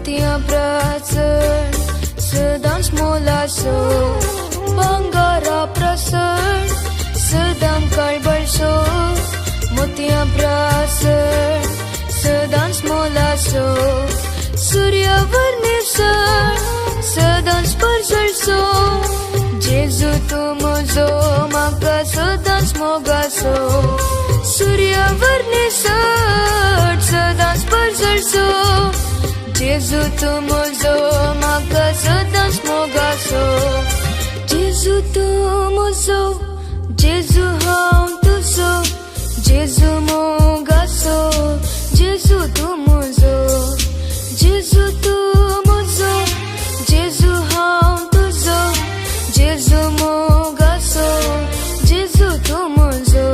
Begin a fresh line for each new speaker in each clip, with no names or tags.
मोतियां प्रसन्न सदांच मोलाचो भांगारा प्रसन्न सदां कळबळसो मोतियां प्रसन्न सदांच मोलाचो सूर्यवर्णी सण सदांच परजळचो जेजू तूं म्हजो म्हाका सदांच मोगाचो सूर्यवर्णी सण सदांच परजळचो जेजू तूं म्हजो म्हाका सदांच मोगाचो जेजू तूं म्हजो जेजू हांव तुजो जेजू मोगाचो जेजू तूं म्हजो जेजू तूं म्हजो जेजू हांव तुजो जेजू मोगाचो जेजू तूं म्हजो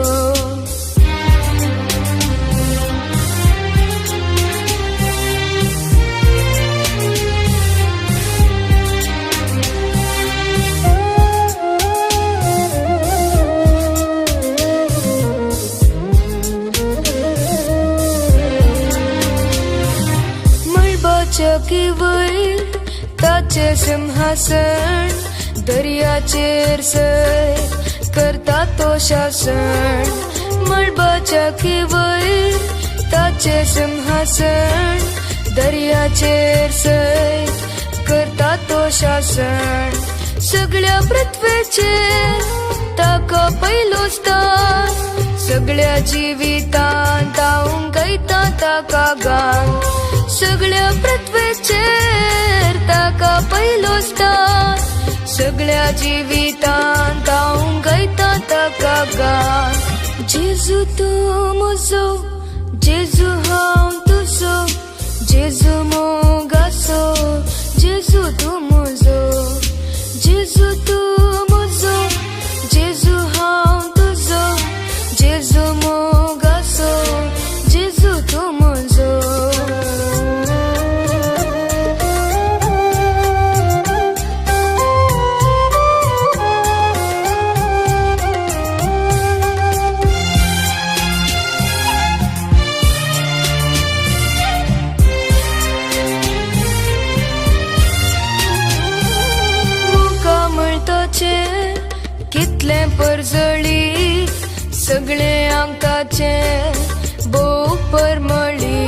चकी वयर ताचें सिंहासन दर्याचेर सैर करता तो शासन मळबाच्या वयर ताचें सिंहासन दर्याचेर सैर करता तो शासन सगळ्या पृथ्वीचेर ताका पयलो स्थान सगळ्या जिवितांत तावूंक गायता ताका गान सगळ्या पृथ्वीचेर ताका पयलो स्थान सगळ्या जिवितांत हांव गायता ताका गान जेजू तूं म्हजो जेजू हांव तुजो जेजू मोगाचो जेजू तूं म्हजो जेजू तूं म्हजो जेजू हांव तुजो जेजू मोगाचो जेजू तूं म्हजो कितले परजळी सगळे आंकाचे भोव परमळी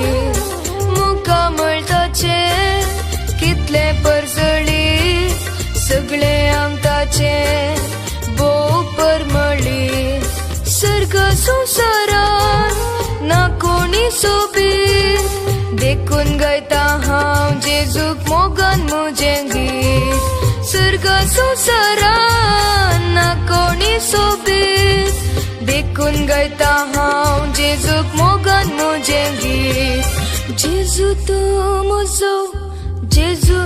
मुका मळताचे कितले परजळी सगळे आंकाचे भोव परमळी सर्ग संवसारान ना कोणी सोबी देखून गायता हांव जेजूक मोगान म्हजें गीत सर्ग संवसारान ना कोणी सोबीत देखून गायता हांव जेजूक मोगान म्हजें गीत जेजू तूं म्हजो जेजू